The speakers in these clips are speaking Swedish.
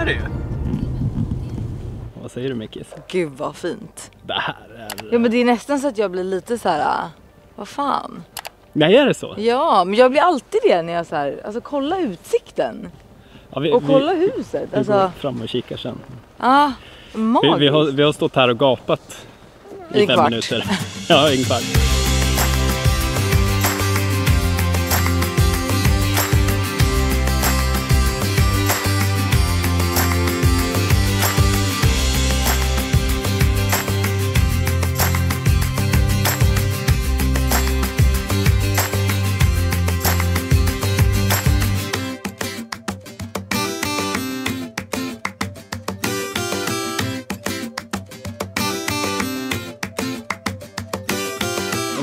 det ju. Vad säger du, Mickis? Gud vad fint. Det här är... Ja, men det är nästan så att jag blir lite så här. Vad fan? Nej, är det så? Ja, men jag blir alltid det när jag så här, alltså kolla utsikten. Ja, Och kolla huset. Vi Alltså, går fram och kikar sen. ja, magiskt. Vi har stått här och gapat i En 5 kvart. minuter. Ja, en kvart.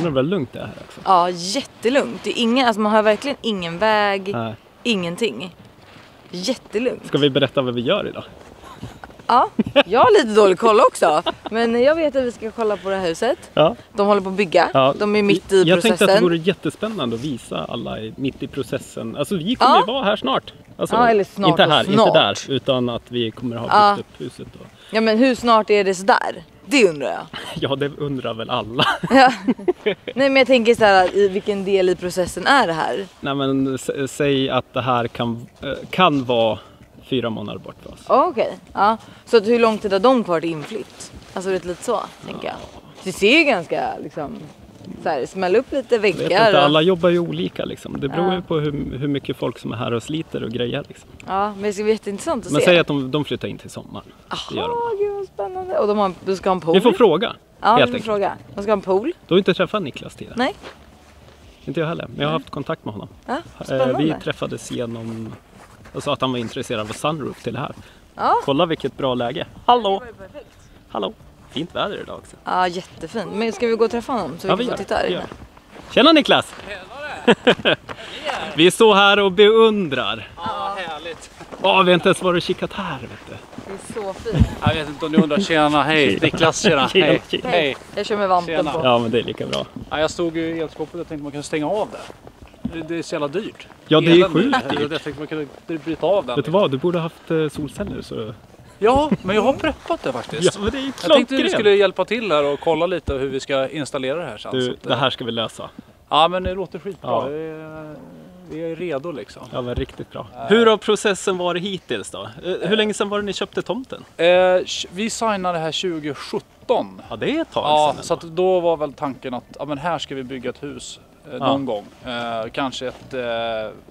Det är väl lugnt det här också. Ja, jättelugnt. Det är ingen, alltså man har verkligen ingen väg, Nej. ingenting. Jättelugnt. Ska vi berätta vad vi gör idag? Ja, jag har lite dålig koll också. Men jag vet att vi ska kolla på det här huset. Ja. De håller på att bygga. Ja. De är mitt i Jag processen. tänkte att det vore jättespännande att visa alla mitt i processen. Alltså vi kommer ju vara här snart. Alltså, Ja, eller snart inte här, och snart. inte där. Utan att vi kommer ha byggt upp huset. Och... Ja, men hur snart är det sådär? Det undrar jag. Ja, det undrar väl alla. Ja. Nej, men jag tänker så här, i vilken del i processen är det här? Nej, men säg att det här kan vara 4 månader bort för oss. Okej. Ja. Så att hur lång tid har de kvar till inflytt? Alltså det är lite så, tänker jag. Det ser ju ganska liksom så här, smäll upp lite Jag vet väggar. inte, alla jobbar ju olika liksom. Det beror ju på hur mycket folk som är här och sliter och grejer liksom. Ja, men det ska bli jätteintressant att Men se. säg att de flyttar in till sommaren. Det gör de. Jaha, gud vad spännande. Och de ska ha en pool. Vi får fråga. Ja, helt vi får enkelt. fråga. De ska ha en pool. Du har inte träffat Niklas tidigare? Nej. Inte jag heller, men jag har haft kontakt med honom. Ja, spännande. Vi träffades genom... Jag sa att han var intresserad av sunroof till det här. Ja. Kolla vilket bra läge. Hallå! Det var ju perfekt. Hallå! Fint väder idag också. Ja, jättefint. Men ska vi gå och träffa honom så Ja, vi kan få titta här inne? Tjena Niklas! Vi står här och beundrar. Ja, härligt. Vi har inte ens varit och kikat här, vet du. Det är så fint. Jag vet inte om du undrar, tjena, hej. Niklas, tjena, hej. Tjena. Hej. Jag kör med vampen Tjena. på. Ja, men det är lika bra. Ja, jag stod ju i elskåpet och tänkte man kunde stänga av det. Det är så jävla dyrt. Ja, det är Elen, sjukt Jag dyrt. tänkte man kunde bryta av den. Vet du vad? Du borde ha haft solceller så... Ja, men jag har preppat det faktiskt. Ja, men det är ju Jag tänkte vi klockrent. skulle hjälpa till här och kolla lite hur vi ska installera det här sen. Så Du, att, det här ska vi lösa. Ja, men det låter skitbra. Ja. Vi är redo liksom. Ja, men riktigt bra. Hur har processen varit hittills då? Hur länge sedan var det ni köpte tomten? Vi signade här 2017. Ja, det är ett tag Ja, sedan. så att då var väl tanken att ja, men här ska vi bygga ett hus någon gång. Kanske ett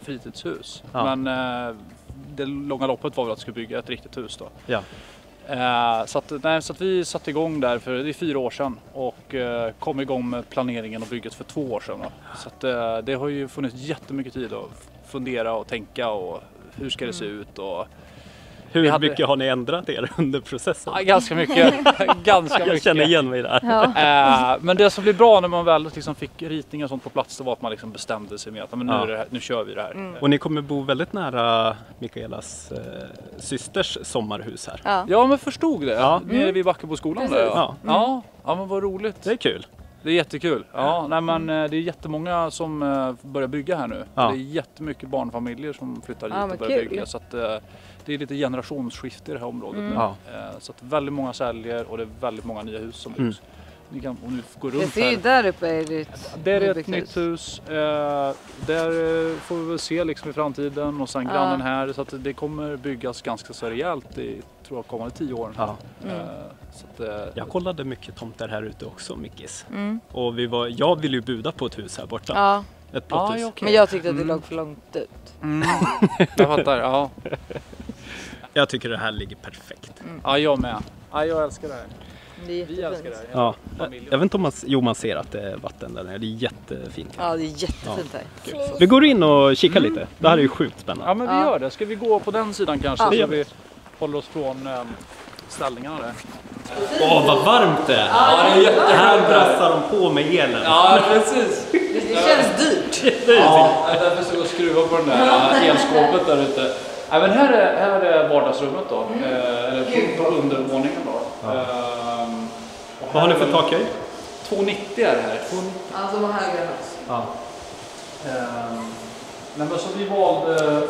fritidshus. Ja. Men det långa loppet var väl att vi skulle bygga ett riktigt hus då. Ja. Så att vi satte igång där för det är 4 år sedan och kom igång med planeringen och bygget för 2 år sedan. Då. Så att det har ju funnits jättemycket tid att fundera och tänka och hur ska det se ut och Hur mycket har ni ändrat er under processen? ja, ganska mycket. Ganska Jag mycket. känner igen mig där. Ja. Men det som blev bra när man väl liksom fick ritningar och sånt på plats, det var att man liksom bestämde sig med att men nu, är det här, nu kör vi det här. Och ni kommer bo väldigt nära Mikaelas systers sommarhus här. Ja. Ja, men förstod det. Ja. Nere vid Backeboskolan där. Ja. Ja, men vad roligt. Det är kul. Det är jättekul. Ja, nej, men det är jättemånga som börjar bygga här nu. Ja. Det är jättemycket barnbarnfamiljer som flyttar hit Ja, och men börjar kul. bygga. Så att, det är lite generationsskifte i det här området nu. Ja. Så att väldigt många säljer och det är väldigt många nya hus som byggs. Ni kan, om ni går Jag runt ser ju här. där uppe är det ett Där är ett nybyggt nytt hus. Där får vi väl se liksom i framtiden och sen grannen här. Så att det kommer byggas ganska så rejält i tror jag kommande 10 år. Ja. Så att, Jag kollade mycket tomter här ute också, Mickis. Och jag ville ju buda på ett hus här borta. Ja, Ett plotthus. ja, okej. men jag tyckte att det låg för långt ut. Jag fattar, ja. Jag tycker det här ligger perfekt. Ja, jag med. Ja, jag älskar det här. Det är Vi älskar jättefint. det här. Ja. Familjen. Jag vet inte om man ser att det är vatten där nere. Det är jättefint. Ja, det är jättefint här. Vi går in och kikar lite. Det här är ju sjukt spännande. Ja, men vi gör det. Ska vi gå på den sidan kanske? Ja. Så Ja. vi håller oss från ställningarna där. Åh, vad varmt det är! Ja, det är jättebra. Här brassar de på med elen. Ja, precis. Det känns dyrt. Ja, därför så jag skruva på den där elskåpet där ute. Ja, men här är vardagsrummet då. Eller på undervåningen då. Vad har ni för takhöjd? 290 är det här. 290. Alltså vad högre hörs. Ja. Nej, men så vi valde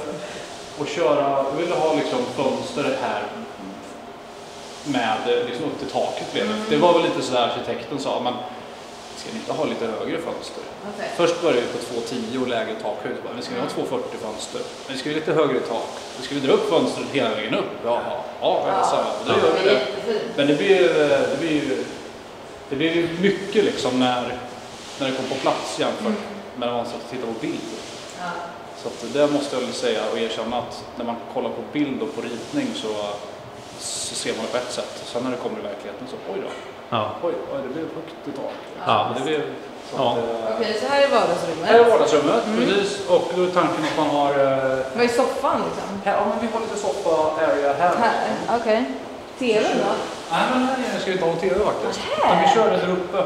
och köra, vi ville ha liksom fönster här med liksom upp till taket. Det var väl lite så där arkitekten sa, men ska ni inte ha lite högre fönster? Okay. Först började vi på 2,10 och lägre takhöjd. Vi ska ha 2,40 fönster. Men vi ska lite högre tak. Vi ska dra upp fönstret hela vägen upp. Ja, då gör vi det. Men det blir ju mycket liksom när det kom på plats jämfört med när man satt och tittade på bild. Ja. Så att det måste jag väl säga och erkänna att när man kollar på bild och på ritning så ser man det på ett sätt. Sen när det kommer i verkligheten så oj då. Ja. Oj, det blev högt i tak. Ja. Det blev Okej, så här är vardagsrummet. Här är vardagsrummet, precis. Och då är tanken att man har... Vad är soffan liksom? Här, ja, men vi har lite soffa-area här. Här, okej. TVn då? Nej, men här ska vi inte ha en TV faktiskt. Utan vi kör det där uppe.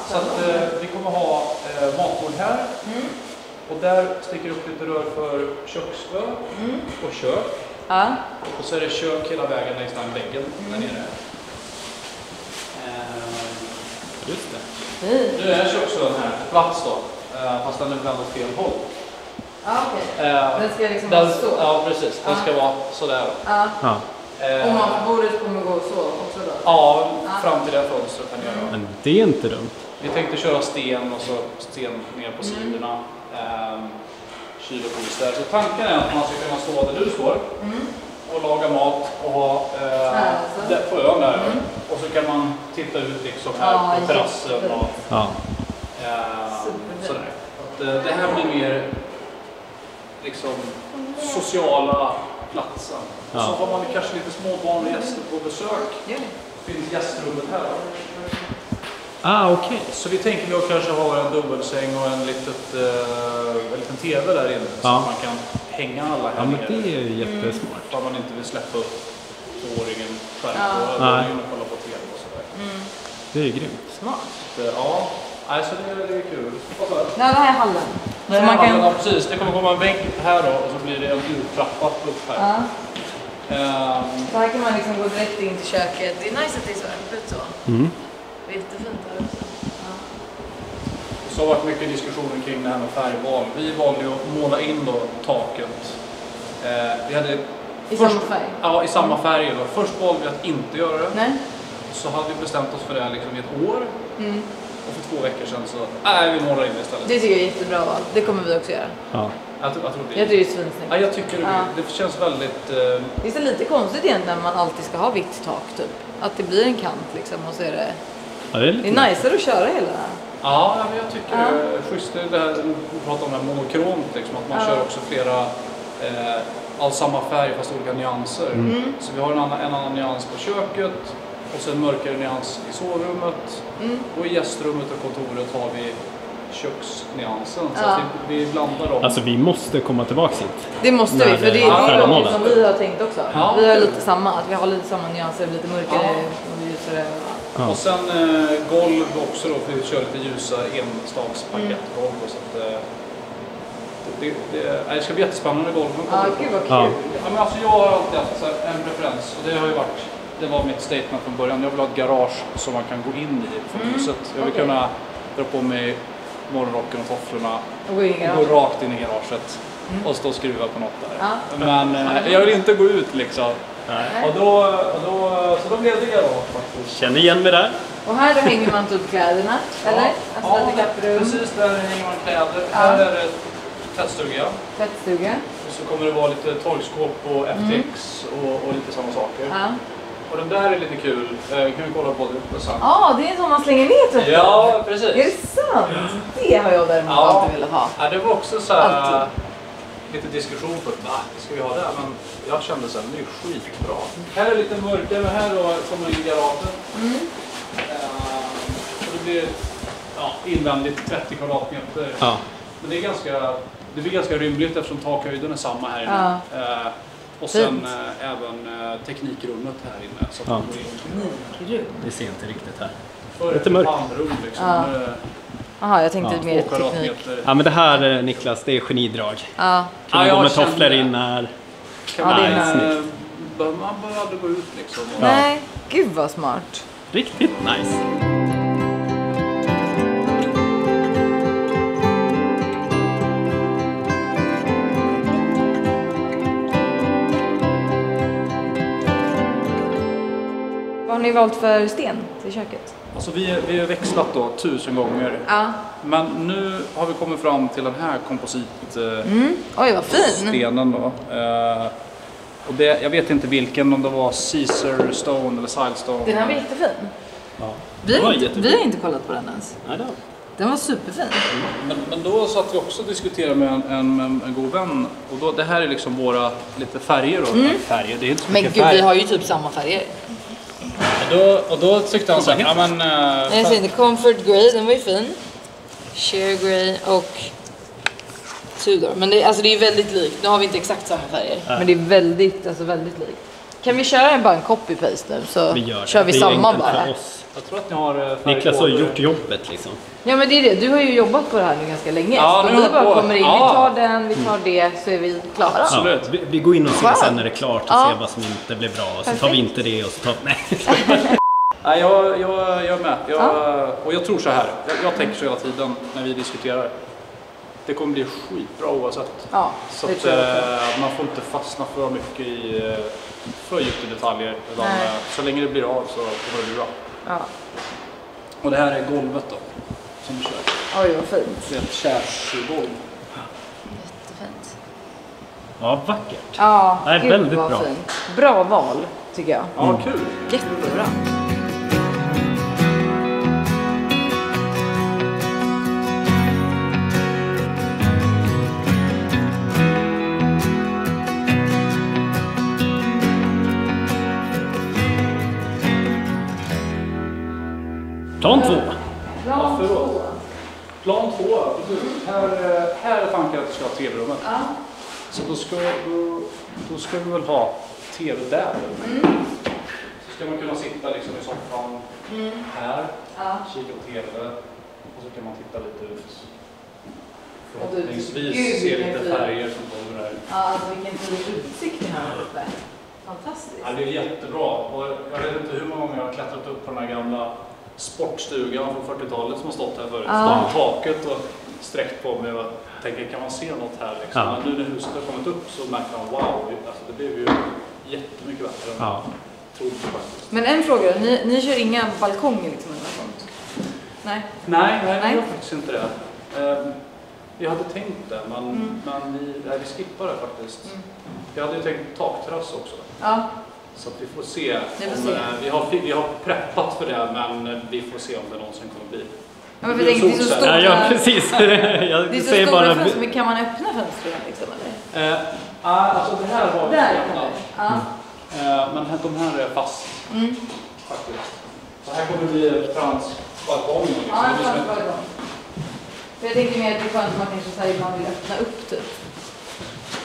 Så att vi kommer ha matbord här. Och där sticker upp lite rör för köksö och kök. Och så är det kök hela vägen längs den väggen där nere. Just det. Nu är köksön här på plats då, fast den är vänd åt fel håll. Okej. Den ska liksom vara så? Ja, precis. Den ska vara sådär då. Och bordet kommer gå så också då? Ja, fram till det fönstret här nere. Men det är inte dumt. Vi tänkte köra sten och så sten ner på sidorna. Kyl och frys där. Så tanken är att man ska kunna stå där du står. Och laga mat och ha där på ön där. Och så kan man titta ut liksom här på terrassen och sådär. Det här blir mer liksom sociala platsen. Och så har man kanske lite småbarn och gäster på besök. Det finns gästrummet här. Okej. Så vi tänker att kanske ha en dubbelsäng och en liten TV där inne. Så man kan hänga alla här nere. Men det är ju jättesmart. Om man inte vill släppa upp tvååringen själv och kolla på TV och sådär. Det är ju grymt. Smart. Så det är kul. Det här är hallen. Så man kan... Ja, precis. Det kommer komma en vägg här då och så blir det en urtrappa upp här. Så här kan man liksom gå direkt in till köket. Det är nice att det är så öppet så. Det är jättefint här också. Så har varit mycket diskussioner kring det här med färgval. Vi valde ju att måla in då taket. Vi hade samma färg? Ja, i samma färg. Då. Först valde vi att inte göra det. Nej. Så hade vi bestämt oss för det liksom i ett år. Och för 2 veckor sedan så vi målar in det istället. Det tycker jag är jättebra val. Det kommer vi också göra. Ja. Jag tror det är svinsnyggt. Ja, jag tycker det känns väldigt... Det är så lite konstigt egentligen när man alltid ska ha vitt tak typ. Att det blir en kant liksom och så är det... Ja, det är niceare att köra hela. Ja, men jag tycker det är schysst det här, vi pratar om det här monokromt liksom, att man kör också flera all samma färg fast olika nyanser. Så vi har en annan nyans på köket och sen mörkare nyans i sovrummet och i gästrummet och kontoret har vi köksnyansen så att vi blandar dem. Alltså vi måste komma tillbaka hit. Det måste vi, för det är något som vi har tänkt också. Vi har lite samma, att vi har lite samma nyanser, lite mörkare och ljusare. Och sen golv också då, för vi kör lite ljusa enstagsparkettgolv. Så att, det ska bli jättespännande golv. Gud vad kul. Men alltså jag har alltid haft en preferens och det har ju varit, det var mitt statement från början. Jag vill ha ett garage som man kan gå in i från huset. Jag vill kunna dra på mig morgonrocken och tofflorna och gå rakt in i garaget och stå och skruva på något där. Men jag vill inte gå ut liksom. Och då blev det garage faktiskt. Känner igen mig där. Och här då hänger man typ kläderna, eller? Alltså lite kapprum. Precis, där hänger man kläder. Här är det tvättstuga. Och så kommer det vara lite torkskåp och FTX och lite sådana saker. Och den där är lite kul. Kan vi kolla på det sen. Det är en sån man slänger ner tvätten. Ja, precis. Är det sant? Det har jag däremot alltid velat ha. Ja, det var också så här lite diskussion för ska vi ha det? Men jag kände sen, det är skitbra. Här är lite mörkare, men här då kommer det i garaget. Och det blir invändigt 30 kvadratmeter. Men det blir ganska rymligt eftersom takhöjden är samma här inne. Och sen även teknikrummet här inne. Så att det ser inte riktigt här. Lite mörkt. Handrum liksom. Jag tänkte mer teknik. Ja, men det här Niklas, det är genidrag. Kan man gå med tofflor in här. Man bör aldrig gå ut liksom. Nej, gud vad smart. Riktigt nice. ni valt för sten till köket? Alltså vi har växlat då 1000 gånger. Ja. Men nu har vi kommit fram till den här Oj, vad fin! stenen då. Och jag vet inte vilken, om det var Caesar Stone eller Silestone. Den här var jättefin. Ja. Vi har inte kollat på den ens. Nej då. Den var superfin. Men då satt vi också och diskuterade med en god vän. Och då, det här är liksom våra lite färger då. Färger, det är inte så Men mycket gud, färg. vi har ju typ samma färger. Och då tyckte han så här, ja men... Jag ser inte, Comfort Grey, den var ju fin. Sheer Grey och Tudor. Men det är väldigt likt. Nu har vi inte exakt samma färger. Men det är väldigt likt. Kan vi köra bara en copy-paste nu så kör vi samma bara? Jag tror att ni har Niklas har gjort jobbet liksom. Ja men det är det, du har ju jobbat på det här nu ganska länge. Ja, så nu vi bara på. kommer in, vi tar den, vi tar det, så är vi klara. Absolut. Ja, vi går in och ser sen när det är klart och Ja. ser vad som inte blev bra. Och så tar vi inte det och så tar nej. Nej, jag är med. Och jag tror så här. Jag tänker så hela tiden när vi diskuterar. Det kommer bli skitbra oavsett. Ja, Så det att, tror jag också. man får inte fastna för mycket i för djupt i detaljer. Utan, Nej. så länge det blir av så kommer det bli bra. Ja. Och det här är golvet då. Som vi kör. Oj vad fint. Det är ett kärsgolv. Jättefint. Ja, vackert. Ja, Nej, gud väldigt vad bra. fint. Bra val tycker jag. Ja, kul. Jättebra. Plan 2. Ja, förlåt. Plan 2, precis. Här är tanken att vi ska ha tv-rummet. Ja. Så då ska vi väl ha tv där. Så ska man kunna sitta liksom i soffan här, kika på tv och så kan man titta lite ut. Förhoppningsvis se lite färger som kommer där. Ja, alltså vilken fin utsikt ni har här uppe. Fantastiskt. Ja, det är jättebra. Och jag vet inte hur många gånger jag har klättrat upp på den här gamla sportstugan från 40-talet som har stått här förut. Stått på taket och sträckt på mig och tänker, kan man se något här liksom? Ja. Men nu när huset har kommit upp så märker man, wow, alltså det blev ju jättemycket bättre än Ja. jag trodde faktiskt. Men en fråga, ni kör inga balkonger liksom eller något sånt? Nej. Nej, vi gör faktiskt inte det. Vi hade tänkt det, men vi skippar det faktiskt. Jag hade ju tänkt takterrass också. Ja. Så att vi får se. Vi Vi har preppat för det, men vi får se om det någonsin kommer bli. Ja, men jag tänker, det är så stora, Ja, precis. Jag det är så säger stora bara... fönster, men kan man öppna fönstren liksom eller? Alltså det här var Där öppnat. kan det. Ja. Men de här är fast. Faktiskt. Så här kommer det bli en fransk balkong. Liksom. Ja, Det blir som en ett- balkong. För jag tänker mer att det är skönt att man kanske säger ibland vill öppna upp typ.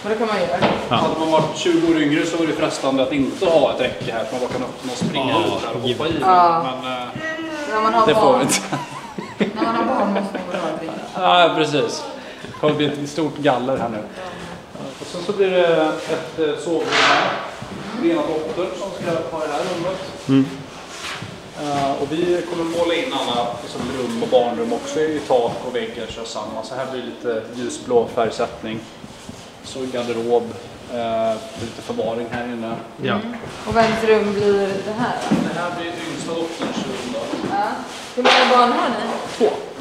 Men det kan man göra. Ja. Hade man varit 20 år yngre så var det frestande att inte ha ett räcke här. Så man bara kan öppna och springa Ja, ut här och hoppa i. Ja. Men När man har det får barn, vi inte. när man har barn måste man ha ett ring. Ja, precis. Det kommer bli ett stort galler här nu. Och sen så blir det ett sovrum här. Lena dotter som ska ha det här rummet. Och vi kommer måla in alla liksom, rum och barnrum också i tak och väggar kör samma. Så här blir det lite ljusblå färgsättning. Så garderob, lite förvaring här inne. Ja. Och vems rum blir det här då? Det här blir yngsta dotterns rum då. Ja. Hur många barn har ni?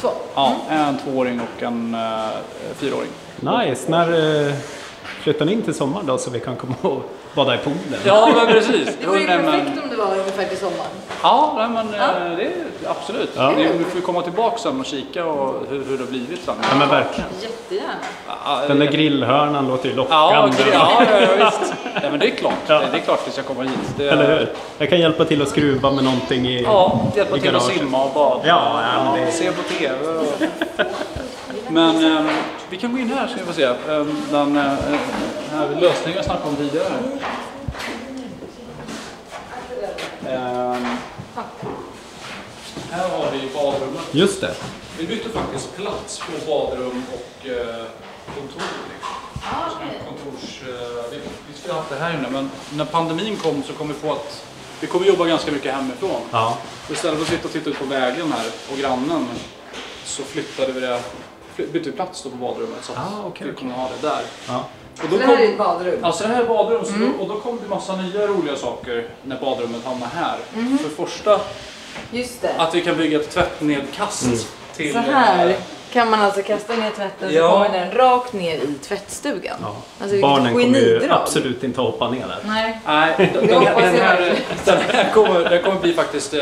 Två. Ja, en 2-åring och en 4-åring. Nice. När flyttar ni in till sommar då så vi kan komma och bada i poolen? Ja, men precis. Det vore ju perfekt om det var ungefär till sommaren. Ja, nej, men det är absolut. Ja. Vi får komma tillbaka sen och kika och hur det har blivit sen. Ja, men verkligen. Jättegärna. Den där grillhörnan låter ju lockande. Ja, visst. Ja, men det är klart. Ja. Det är klart vi ska komma hit. Det är, Eller hur? Jag kan hjälpa till att skruva med någonting i hjälpa i till att garaget. simma och bada. Ja, men det... Se på TV. Men vi kan gå in här så vi får se. Den här lösningen jag snackade om tidigare. Här har vi badrummet. Just det. Vi bytte faktiskt plats på badrum och kontor. Vi skulle ha haft det här inne, men när pandemin kom så kom vi på att vi kommer jobba ganska mycket hemifrån. Ja. Istället för att sitta och titta ut på vägen här och grannen så flyttade vi det, bytte vi plats då på badrummet så att okej, vi kommer ha det där. Ja. Och då det här är ett badrum? Alltså det här är badrum, och då kom det massa nya roliga saker när badrummet hamnar här. För första, just det. att vi kan bygga ett tvättnedkast till... Så här kan man alltså kasta ner tvätten så kommer den rakt ner i tvättstugan. Ja. Alltså, barnen kommer ju absolut inte hoppa ner där. Nej. Den här kommer bli faktiskt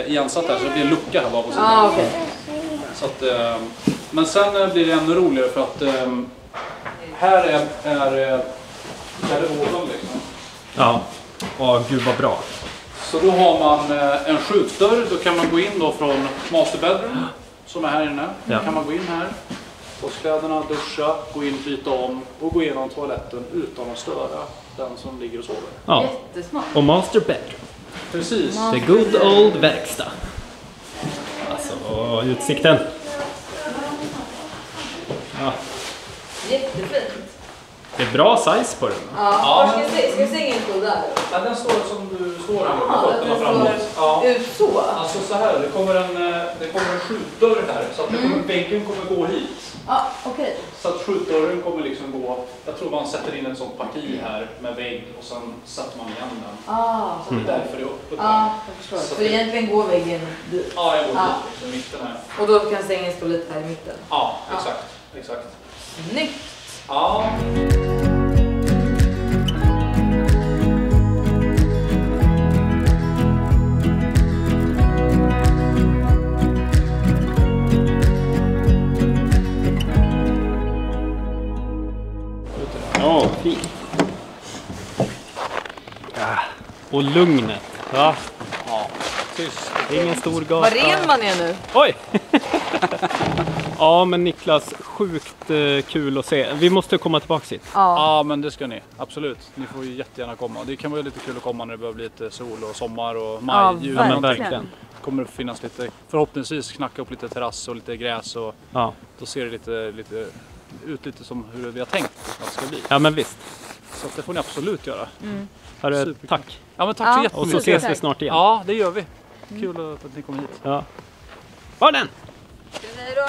igensatt här, så det blir en lucka här bakom. Okay. Så att, men sen blir det ännu roligare för att här är garderoben liksom. Ja, gud vad bra. Så då har man en skjutdörr, då kan man gå in då från master bedroom som är här inne. Då kan man gå in här, få kläderna, duscha, gå in, byta om och gå igenom toaletten utan att störa den som ligger och sover. Ja. Jättesmart. Och master bedroom. Precis. The good old verkstad. Alltså, utsikten. Ja. Jättefint. Det är bra size på den. Ja, ska sängen stå där? Ja, den står som du står här med fötterna framåt. Ja. Ut så? Alltså så här, det kommer en skjutdörr här så att väggen kommer gå hit. Ja, okej. Så att skjutdörren kommer liksom gå, jag tror man sätter in ett sånt parti här med vägg och sen sätter man igen den. Så det är därför det är öppet. Ja, jag förstår. Så egentligen går väggen dit? Ja, jag går dit, liksom mitten här. Och då kan sängen stå lite här i mitten? Ja, exakt. Snyggt! Ja. Ja, fint. Och lugnet. Va? Ja, tyst. Ingen stor gata. Vad ren man är nu. Oj! Ja, men Niklas, sjukt kul att se. Vi måste komma tillbaka hit. Ja, men det ska ni. Absolut. Ni får ju jättegärna komma. Det kan vara lite kul att komma när det börjar bli lite sol och sommar och maj, juni. Ja, men verkligen. Kommer det finnas lite, förhoppningsvis knacka upp lite terrass och lite gräs och då ser det lite ut lite som hur vi har tänkt att det ska bli. Ja, men visst. Så det får ni absolut göra. Hörru, tack. Ja, men tack så jättemycket. Och så ses vi snart igen. Ja, det gör vi. Kul att ni kommer hit. Ja. Var den? Hej då.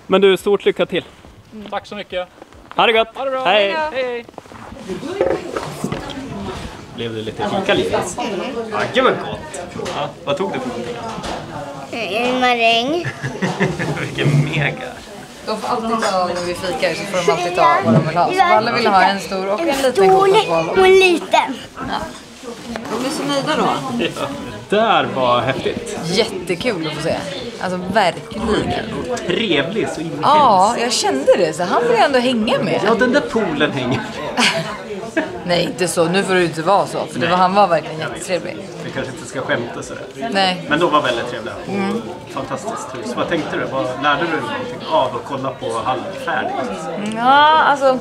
Men du, stort lycka till. Tack så mycket. Ha det gott. Ha det bra. Hej. Hej. Blev det lite fika lite? Ja, gud vad gott. Ja, vad tog du för någonting? En maräng. Vilken mega. De får alltid ta, när vi fikar så får de alltid ta vad de vill ha. Så alla vill ha en stor och en liten kokosboll. Och en liten. De blir så nöjda då. Ja, det där var häftigt. Jättekul att få se. Alltså verkligen. Trevlig så in. Ja, jag kände det. Så han vill ändå hänga med. Ja, den där poolen hänger. Nej, inte så. Nu får det inte vara så. För han var verkligen jättetrevlig. Vi kanske inte ska skämta sådär. Nej. Men de var väldigt trevliga. Fantastiskt hus. Vad tänkte du? Lärde du dig någonting av att kolla på halvfärdigt? Ja, alltså.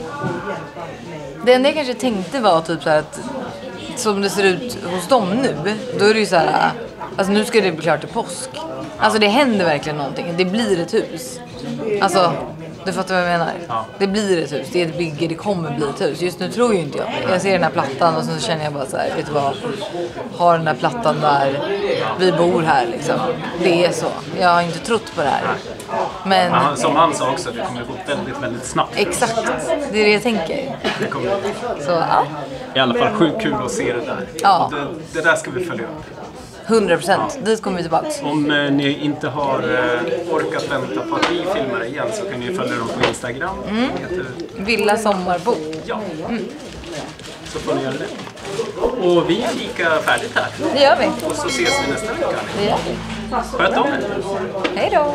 Det enda jag kanske tänkte var typ så här att som det ser ut hos dem nu, då är det ju så här, alltså nu ska det bli klart till påsk. Alltså det händer verkligen någonting. Det blir ett hus. Alltså, du fattar vad jag menar? Ja. Det blir ett hus. Det är ett bygge, det kommer bli ett hus. Just nu tror ju inte jag. Jag ser den här plattan och så känner jag bara så här, vet du vad? Har den här plattan där vi bor här liksom. Det är så. Jag har inte trott på det här. Men som han sa också, det kommer gå väldigt, väldigt snabbt. exakt. Det är det jag tänker. Det kommer. Så ja. I alla fall sjukt kul att se det där. Ja. Det där ska vi följa upp. 100%. Dit kommer vi tillbaka. Om ni inte har orkat vänta på att vi filmar igen så kan ni följa dem på Instagram. Villa Sommarbo. Ja. Så får ni göra det. Och vi är lika färdigt här. Det gör vi. Och så ses vi nästa vecka. Det gör vi. Sköt om er. Hej då.